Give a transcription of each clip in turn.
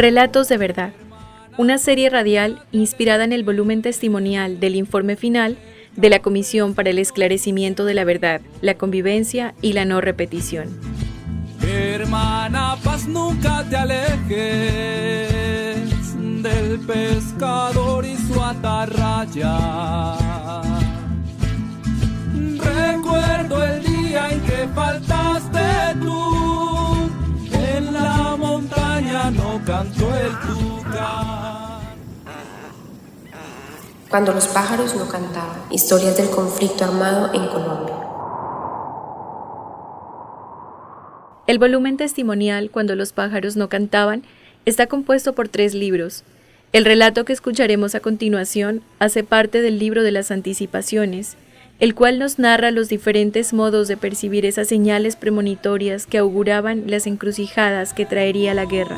Relatos de Verdad, una serie radial inspirada en el volumen testimonial del informe final de la Comisión para el Esclarecimiento de la Verdad, la Convivencia y la No Repetición. Hermana paz, nunca te alejes del pescador y su atarraya. Recuerdo el día en que faltaste tú, en la montaña no cantó el tucán. Cuando los pájaros no cantaban, historias del conflicto armado en Colombia. El volumen testimonial Cuando los pájaros no cantaban está compuesto por 3 libros. El relato que escucharemos a continuación hace parte del libro de las anticipaciones, el cual nos narra los diferentes modos de percibir esas señales premonitorias que auguraban las encrucijadas que traería la guerra.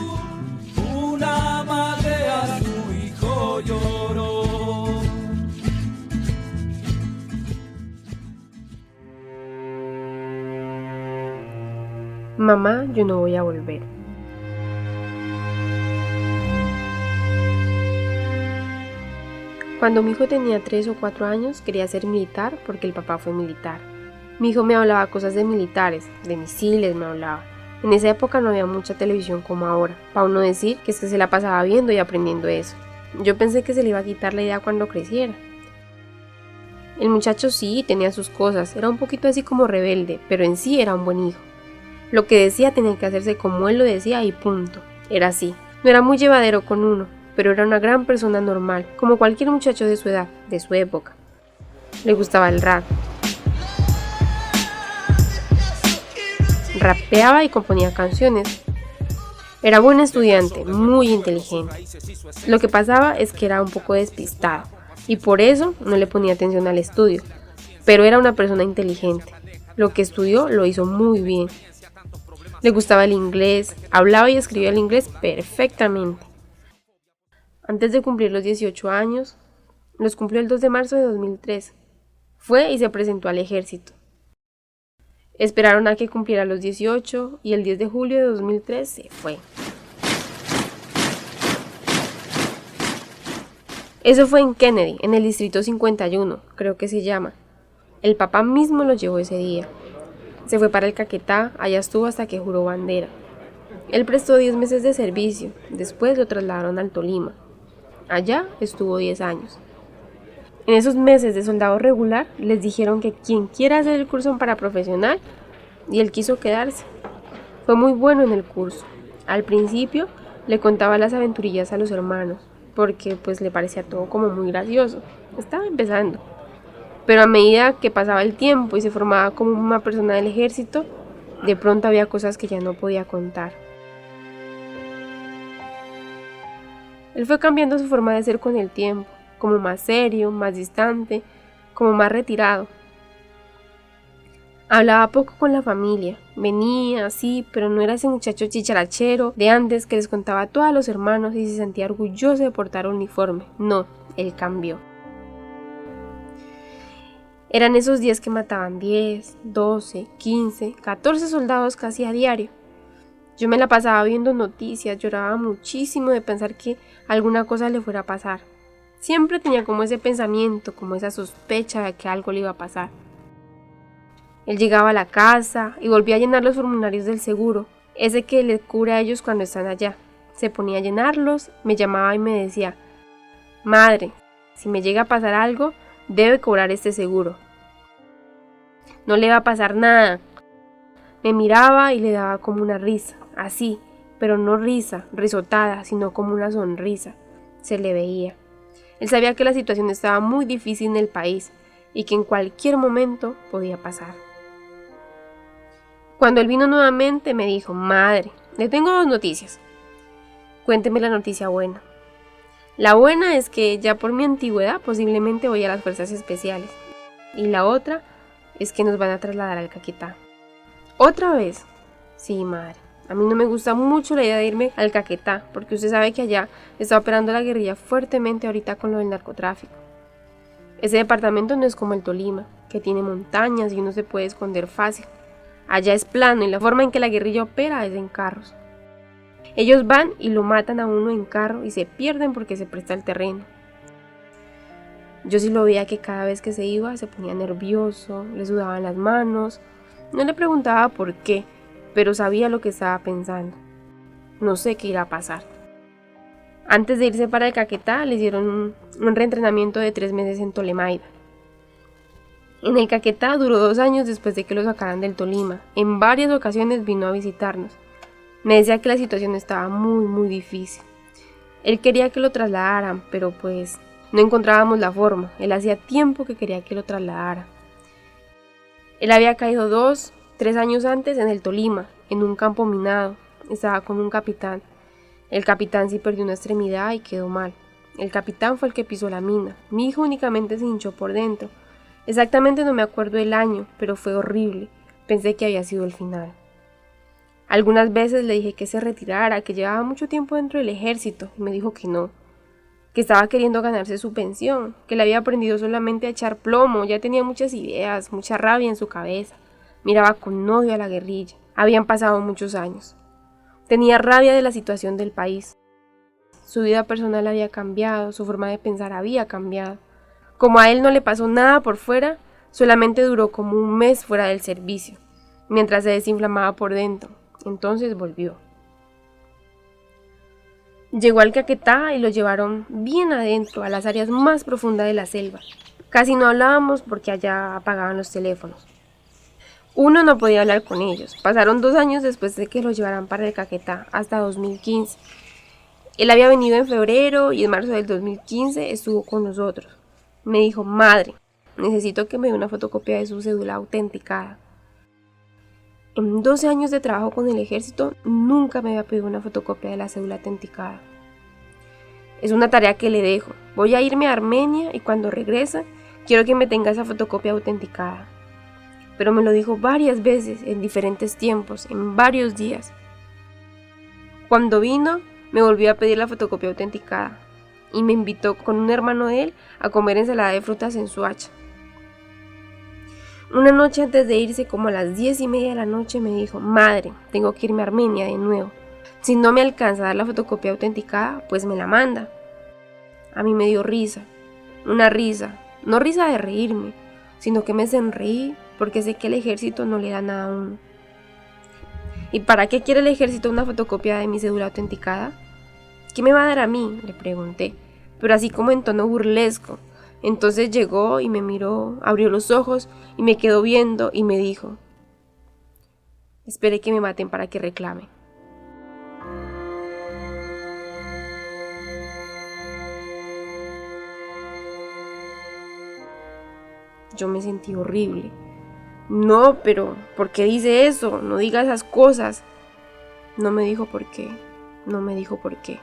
Una madre a su hijo lloró. Mamá, yo no voy a volver. Cuando mi hijo tenía 3 o 4 años, quería ser militar porque el papá fue militar. Mi hijo me hablaba cosas de militares, de misiles me hablaba. En esa época no había mucha televisión como ahora, para uno decir que es que se la pasaba viendo y aprendiendo eso. Yo pensé que se le iba a quitar la idea cuando creciera. El muchacho sí tenía sus cosas, era un poquito así como rebelde, pero en sí era un buen hijo. Lo que decía tenía que hacerse como él lo decía y punto. Era así. No era muy llevadero con uno, pero era una gran persona normal, como cualquier muchacho de su edad, de su época. Le gustaba el rap. Rapeaba y componía canciones. Era buen estudiante, muy inteligente. Lo que pasaba es que era un poco despistado, y por eso no le ponía atención al estudio. Pero era una persona inteligente. Lo que estudió lo hizo muy bien. Le gustaba el inglés, hablaba y escribía el inglés perfectamente. Antes de cumplir los 18 años, los cumplió el 2 de marzo de 2003. Fue y se presentó al ejército. Esperaron a que cumpliera los 18 y el 10 de julio de 2003 se fue. Eso fue en Kennedy, en el distrito 51, creo que se llama. El papá mismo lo llevó ese día. Se fue para el Caquetá, allá estuvo hasta que juró bandera. Él prestó 10 meses de servicio, después lo trasladaron al Tolima. Allá estuvo 10 años. En esos meses de soldado regular les dijeron que quien quiera hacer el curso para profesional, y él quiso quedarse. Fue muy bueno en el curso. Al principio le contaba las aventurillas a los hermanos, porque pues le parecía todo como muy gracioso. Estaba empezando. Pero a medida que pasaba el tiempo y se formaba como una persona del ejército, de pronto había cosas que ya no podía contar. Él fue cambiando su forma de ser con el tiempo, como más serio, más distante, como más retirado. Hablaba poco con la familia, venía, sí, pero no era ese muchacho chicharachero de antes que les contaba a todos los hermanos y se sentía orgulloso de portar uniforme. No, él cambió. Eran esos días que mataban 10, 12, 15, 14 soldados casi a diario. Yo me la pasaba viendo noticias, lloraba muchísimo de pensar que alguna cosa le fuera a pasar. Siempre tenía como ese pensamiento, como esa sospecha de que algo le iba a pasar. Él llegaba a la casa y volvía a llenar los formularios del seguro, ese que le cubre a ellos cuando están allá. Se ponía a llenarlos, me llamaba y me decía: madre, si me llega a pasar algo, debe cobrar este seguro. No le va a pasar nada. Me miraba y le daba como una risa, así, pero no risa, risotada, sino como una sonrisa. Se le veía. Él sabía que la situación estaba muy difícil en el país y que en cualquier momento podía pasar. Cuando él vino nuevamente me dijo: madre, le tengo 2 noticias. Cuénteme la noticia buena. La buena es que ya por mi antigüedad posiblemente voy a las fuerzas especiales. Y la otra es que nos van a trasladar al Caquetá. ¿Otra vez? Sí, madre. A mí no me gusta mucho la idea de irme al Caquetá, porque usted sabe que allá está operando la guerrilla fuertemente ahorita con lo del narcotráfico. Ese departamento no es como el Tolima, que tiene montañas y uno se puede esconder fácil. Allá es plano y la forma en que la guerrilla opera es en carros. Ellos van y lo matan a uno en carro y se pierden porque se presta el terreno. Yo sí lo veía que cada vez que se iba se ponía nervioso, le sudaban las manos. No le preguntaba por qué, pero sabía lo que estaba pensando. No sé qué irá a pasar. Antes de irse para el Caquetá le hicieron un reentrenamiento de 3 meses en Tolemaida. En el Caquetá duró 2 años después de que lo sacaran del Tolima. En varias ocasiones vino a visitarnos. Me decía que la situación estaba muy difícil. Él quería que lo trasladaran, pero pues no encontrábamos la forma. Él hacía tiempo que quería que lo trasladara. Él había caído 2, 3 años antes en el Tolima, en un campo minado. Estaba con un capitán. El capitán sí perdió una extremidad y quedó mal. El capitán fue el que pisó la mina. Mi hijo únicamente se hinchó por dentro. Exactamente no me acuerdo el año, pero fue horrible. Pensé que había sido el final. Algunas veces le dije que se retirara, que llevaba mucho tiempo dentro del ejército, y me dijo que no, que estaba queriendo ganarse su pensión, que le había aprendido solamente a echar plomo, ya tenía muchas ideas, mucha rabia en su cabeza, miraba con odio a la guerrilla, habían pasado muchos años. Tenía rabia de la situación del país. Su vida personal había cambiado, su forma de pensar había cambiado. Como a él no le pasó nada por fuera, solamente duró como 1 mes fuera del servicio, mientras se desinflamaba por dentro. Entonces volvió. Llegó al Caquetá y lo llevaron bien adentro, a las áreas más profundas de la selva. Casi no hablábamos porque allá apagaban los teléfonos. Uno no podía hablar con ellos. Pasaron 2 años después de que lo llevaran para el Caquetá, hasta 2015. Él había venido en febrero y en marzo del 2015 estuvo con nosotros. Me dijo: madre, necesito que me dé una fotocopia de su cédula autenticada. En 12 años de trabajo con el ejército, nunca me había pedido una fotocopia de la cédula autenticada. Es una tarea que le dejo. Voy a irme a Armenia y cuando regrese, quiero que me tenga esa fotocopia autenticada. Pero me lo dijo varias veces, en diferentes tiempos, en varios días. Cuando vino, me volvió a pedir la fotocopia autenticada y me invitó con un hermano de él a comer ensalada de frutas en Suacha. Una noche antes de irse, como a las 10:30 de la noche, me dijo: madre, tengo que irme a Armenia de nuevo. Si no me alcanza a dar la fotocopia autenticada, pues me la manda. A mí me dio risa, una risa, no risa de reírme, sino que me sonreí porque sé que el ejército no le da nada a uno. ¿Y para qué quiere el ejército una fotocopia de mi cédula autenticada? ¿Qué me va a dar a mí?, le pregunté, pero así como en tono burlesco. Entonces llegó y me miró, abrió los ojos y me quedó viendo y me dijo: espere que me maten para que reclame. Yo me sentí horrible. No, pero ¿por qué dice eso? No diga esas cosas. No me dijo por qué. No me dijo por qué.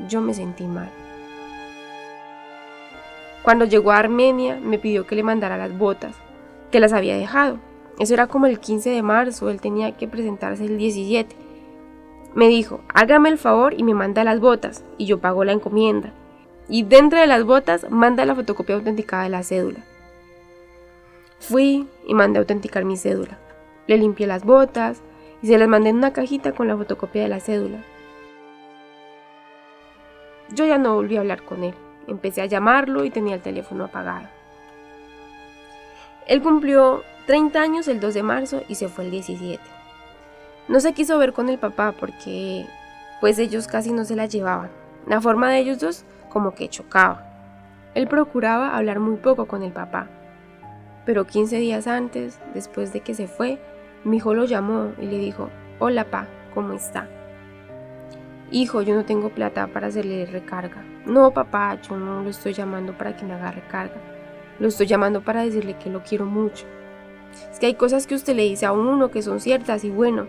Yo me sentí mal. Cuando llegó a Armenia, me pidió que le mandara las botas, que las había dejado. Eso era como el 15 de marzo, él tenía que presentarse el 17. Me dijo: hágame el favor y me manda las botas, y yo pago la encomienda. Y dentro de las botas, manda la fotocopia autenticada de la cédula. Fui y mandé a autenticar mi cédula. Le limpié las botas y se las mandé en una cajita con la fotocopia de la cédula. Yo ya no volví a hablar con él. Empecé a llamarlo y tenía el teléfono apagado. Él cumplió 30 años el 2 de marzo y se fue el 17. No se quiso ver con el papá porque pues ellos casi no se la llevaban. La forma de ellos dos como que chocaba. Él procuraba hablar muy poco con el papá. Pero 15 días antes, después de que se fue, mi hijo lo llamó y le dijo: hola pa, ¿cómo está? Hijo, yo no tengo plata para hacerle recarga. No papá, yo no lo estoy llamando para que me haga recarga. Lo estoy llamando para decirle que lo quiero mucho. Es que hay cosas que usted le dice a uno que son ciertas y bueno,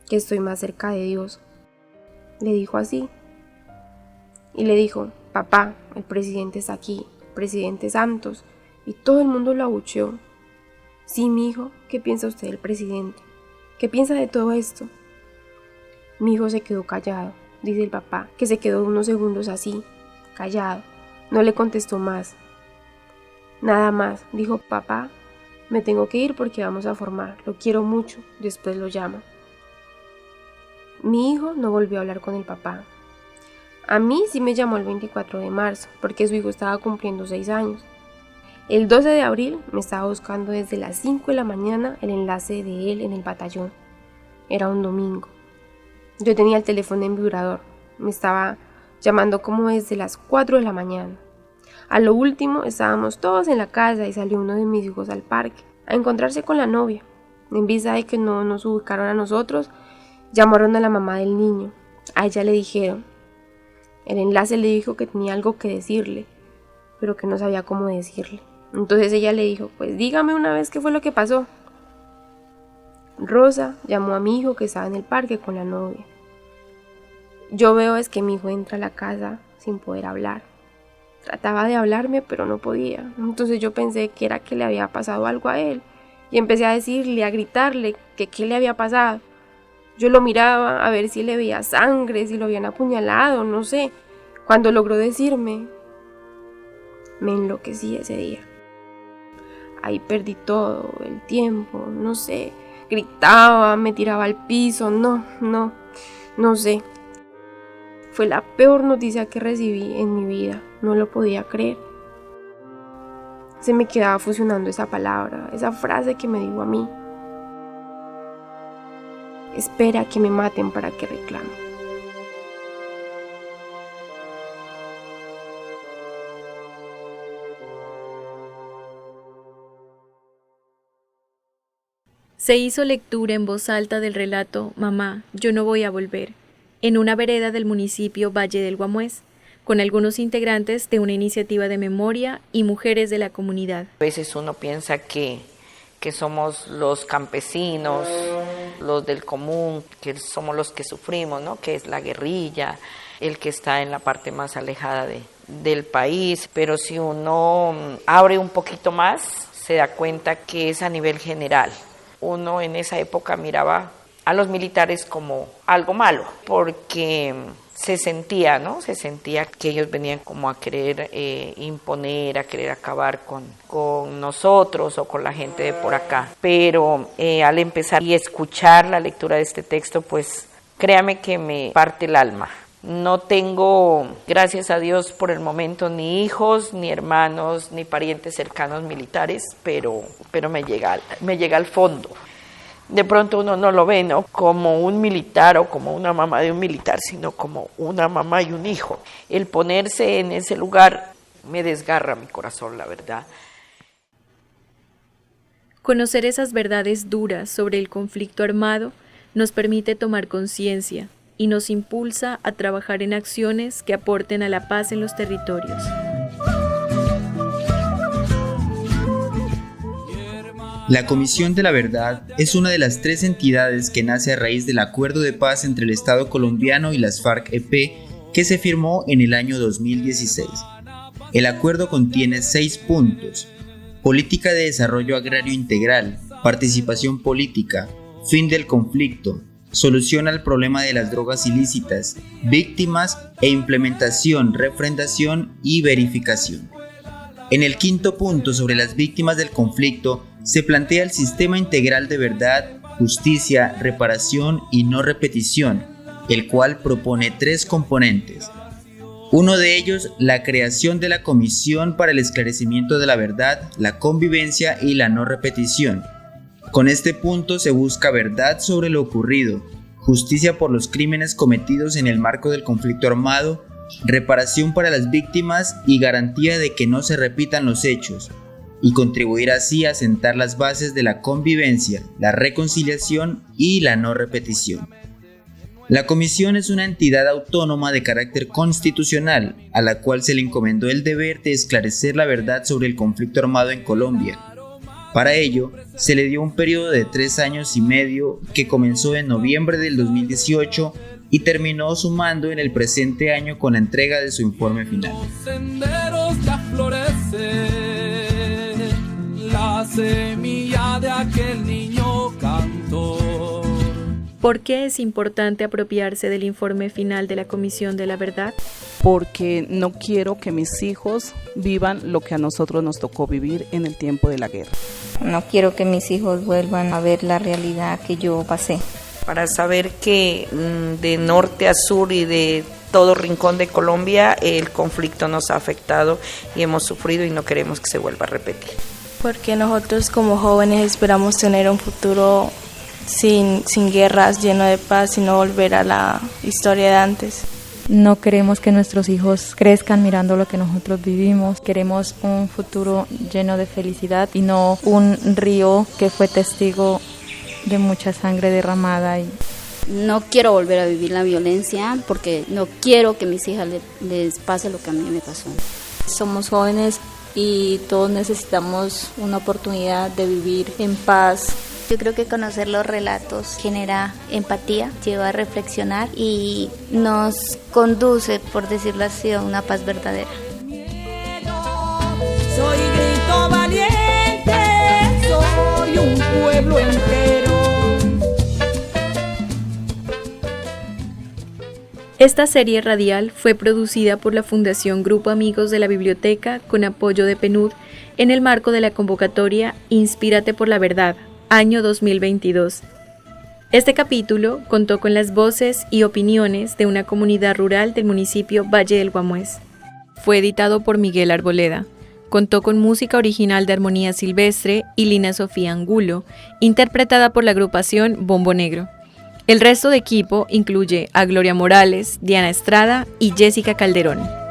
que estoy más cerca de Dios. Le dijo así. Y le dijo: papá, el presidente está aquí, el presidente Santos. Y todo el mundo lo abucheó. Sí, mi hijo, ¿qué piensa usted del presidente? ¿Qué piensa de todo esto? Mi hijo se quedó callado, dice el papá, que se quedó unos segundos así, callado. No le contestó más. Nada más, dijo: papá, me tengo que ir porque vamos a formar. Lo quiero mucho, después lo llamo. Mi hijo no volvió a hablar con el papá. A mí sí me llamó el 24 de marzo, porque su hijo estaba cumpliendo 6 años. El 12 de abril me estaba buscando desde las 5 de la mañana el enlace de él en el batallón. Era un domingo. Yo tenía el teléfono en vibrador. Me estaba llamando como desde las 4 de la mañana. A lo último estábamos todos en la casa y salió uno de mis hijos al parque a encontrarse con la novia. En vista de que no nos ubicaron a nosotros, llamaron a la mamá del niño. A ella le dijeron. El enlace le dijo que tenía algo que decirle, pero que no sabía cómo decirle. Entonces ella le dijo, pues dígame una vez qué fue lo que pasó. Rosa llamó a mi hijo que estaba en el parque con la novia. Yo veo es que mi hijo entra a la casa sin poder hablar. Trataba de hablarme, pero no podía. Entonces yo pensé que era que le había pasado algo a él. Y empecé a decirle, a gritarle que qué le había pasado. Yo lo miraba a ver si le veía sangre, si lo habían apuñalado, no sé. Cuando logró decirme, me enloquecí ese día. Ahí perdí todo, el tiempo, no sé. Gritaba, me tiraba al piso, no sé. Fue la peor noticia que recibí en mi vida, no lo podía creer. Se me quedaba fusionando esa palabra, esa frase que me dijo a mí. Espera que me maten para que reclame. Se hizo lectura en voz alta del relato Mamá, yo no voy a volver, en una vereda del municipio Valle del Guamués, con algunos integrantes de una iniciativa de memoria y mujeres de la comunidad. A veces uno piensa que somos los campesinos, los del común, que somos los que sufrimos, ¿no? Que es la guerrilla, el que está en la parte más alejada del país. Pero si uno abre un poquito más, se da cuenta que es a nivel general. Uno en esa época miraba a los militares como algo malo, porque se sentía, ¿no? Se sentía que ellos venían como a querer imponer, a querer acabar con nosotros o con la gente de por acá. Pero al empezar y escuchar la lectura de este texto, pues créame que me parte el alma. No tengo, gracias a Dios por el momento, ni hijos, ni hermanos, ni parientes cercanos militares, pero me llega al fondo. De pronto uno no lo ve, ¿no?, como un militar o como una mamá de un militar, sino como una mamá y un hijo. El ponerse en ese lugar me desgarra mi corazón, la verdad. Conocer esas verdades duras sobre el conflicto armado nos permite tomar conciencia y nos impulsa a trabajar en acciones que aporten a la paz en los territorios. La Comisión de la Verdad es una de las 3 entidades que nace a raíz del acuerdo de paz entre el Estado colombiano y las FARC-EP que se firmó en el año 2016. El acuerdo contiene 6 puntos: política de desarrollo agrario integral, participación política, fin del conflicto, solución al problema de las drogas ilícitas, víctimas e implementación, refrendación y verificación. En el 5º punto sobre las víctimas del conflicto se plantea el sistema integral de verdad, justicia, reparación y no repetición, el cual propone 3 componentes. Uno de ellos, la creación de la Comisión para el Esclarecimiento de la Verdad, la Convivencia y la No Repetición. Con este punto se busca verdad sobre lo ocurrido, justicia por los crímenes cometidos en el marco del conflicto armado, reparación para las víctimas y garantía de que no se repitan los hechos, y contribuir así a sentar las bases de la convivencia, la reconciliación y la no repetición. La Comisión es una entidad autónoma de carácter constitucional, a la cual se le encomendó el deber de esclarecer la verdad sobre el conflicto armado en Colombia. Para ello, se le dio un periodo de 3 años y medio que comenzó en noviembre del 2018 y terminó sumando en el presente año con la entrega de su informe final. La semilla de aquel niño cantor. ¿Por qué es importante apropiarse del informe final de la Comisión de la Verdad? Porque no quiero que mis hijos vivan lo que a nosotros nos tocó vivir en el tiempo de la guerra. No quiero que mis hijos vuelvan a ver la realidad que yo pasé. Para saber que de norte a sur y de todo rincón de Colombia el conflicto nos ha afectado y hemos sufrido y no queremos que se vuelva a repetir. Porque nosotros como jóvenes esperamos tener un futuro sin guerras, lleno de paz y no volver a la historia de antes. No queremos que nuestros hijos crezcan mirando lo que nosotros vivimos. Queremos un futuro lleno de felicidad y no un río que fue testigo de mucha sangre derramada. No quiero volver a vivir la violencia porque no quiero que a mis hijas les pase lo que a mí me pasó. Somos jóvenes y todos necesitamos una oportunidad de vivir en paz. Yo creo que conocer los relatos genera empatía, lleva a reflexionar y nos conduce, por decirlo así, a una paz verdadera. Soy grito valiente, soy un pueblo entero. Esta serie radial fue producida por la Fundación Grupo Amigos de la Biblioteca con apoyo de PNUD en el marco de la convocatoria Inspírate por la Verdad, año 2022. Este capítulo contó con las voces y opiniones de una comunidad rural del municipio Valle del Guamués. Fue editado por Miguel Arboleda. Contó con música original de Armonía Silvestre y Lina Sofía Angulo, interpretada por la agrupación Bombo Negro. El resto de equipo incluye a Gloria Morales, Diana Estrada y Jessica Calderón.